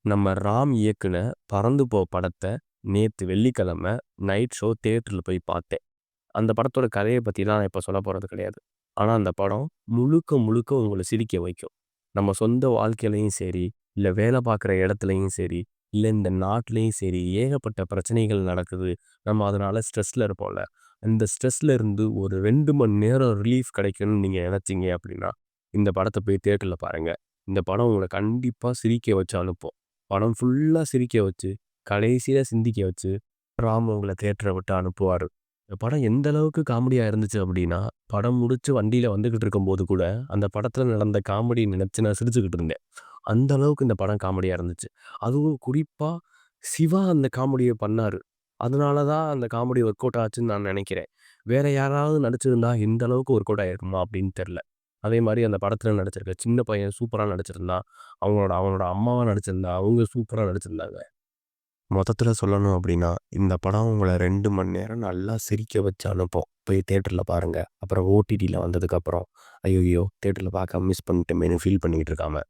நம்ம ராம் இயக்குன பறந்து போ படத்த நேத்து வெள்ளிக்கிழமை நைட் ஷோ தியேட்டர்ல போய் பார்த்தேன். அந்த படத்தோட கதைய பத்திலாம் நான் இப்ப சொல்லப் போறது கிடையாது. ஆனா அந்த படம் முழுக்க முழுக்க உங்கள சிரிக்க வைக்கும். நம்ம சொந்த வாழ்க்கையிலயும் சரி, இல்ல வேலை பார்க்குற இடத்துலயும் சரி, இல்ல இந்த நாட்டிலயும் சரி, ஏகப்பட்ட பிரச்சனைகள் நடக்குது. நம்ம அதனால ஸ்ட்ரெஸ்ல இருப்போம்ல. அந்த ஸ்ட்ரெஸ்ல இருந்து ஒரு 2 மணி நேரம் ரிலீஃப் கிடைக்கும்னு நீங்க நினைச்சீங்க அப்படின்னா, இந்த படத்த போய் தியேட்டர்ல பாருங்க. இந்த படம் உங்கள கண்டிப்பா சிரிக்க வச்சு அனுப்பும். படம் ஃபுல்லா சிரிக்க வச்சு, கடைசியில சிந்திக்க வச்சு, ராம் உங்கள தியேட்டர விட்டு அனுப்புவாரு. இந்த படம் எந்த அளவுக்கு காமெடியா இருந்துச்சு அப்படின்னா, படம் முடிச்சு வண்டியில வந்துகிட்டு இருக்கும்போது கூட, அந்த படத்துல நடந்த காமெடி நினைச்சு நான் சிரிச்சுக்கிட்டு இருந்தேன். அந்த அளவுக்கு இந்த படம் காமெடியா இருந்துச்சு. அதுவும் குறிப்பா சிவா அந்த காமெடிய பண்ணாரு. அதனால தான் அந்த காமெடி ஒர்க் அவுட் ஆச்சுன்னு நான் நெனைக்கிறேன். வேற யாராவது நடிச்சிருந்தா இந்த அளவுக்கு ஒர்க் அவுட் ஆயிருக்குமா அப்படின்னு தெரியல. அதே மாரி அந்த படத்துல நடிச்சிருக்க சின்ன பையன் சூப்பரா நடிச்சிருந்தான். அவனோட அவனோட அம்மாவா நடிச்சிருந்தா, அவங்க சூப்பரா நடிச்சிருந்தாங்க. மொத்தத்துல சொல்லணும் அப்படின்னா, இந்த படம் உங்கள 2 மணி நேரம் நல்லா சிரிக்க வச்சு அனுப்பும். போய் தியேட்டர்ல பாருங்க. அப்புறம் ஓடிடில வந்ததுக்கப்புறம், "ஐய்யய்யோ! தியேட்டர்ல பார்க்காம மிஸ் பண்ணிட்டோமேன்னு" ஃபீல் பண்ணிக்கிட்டு இருக்காம.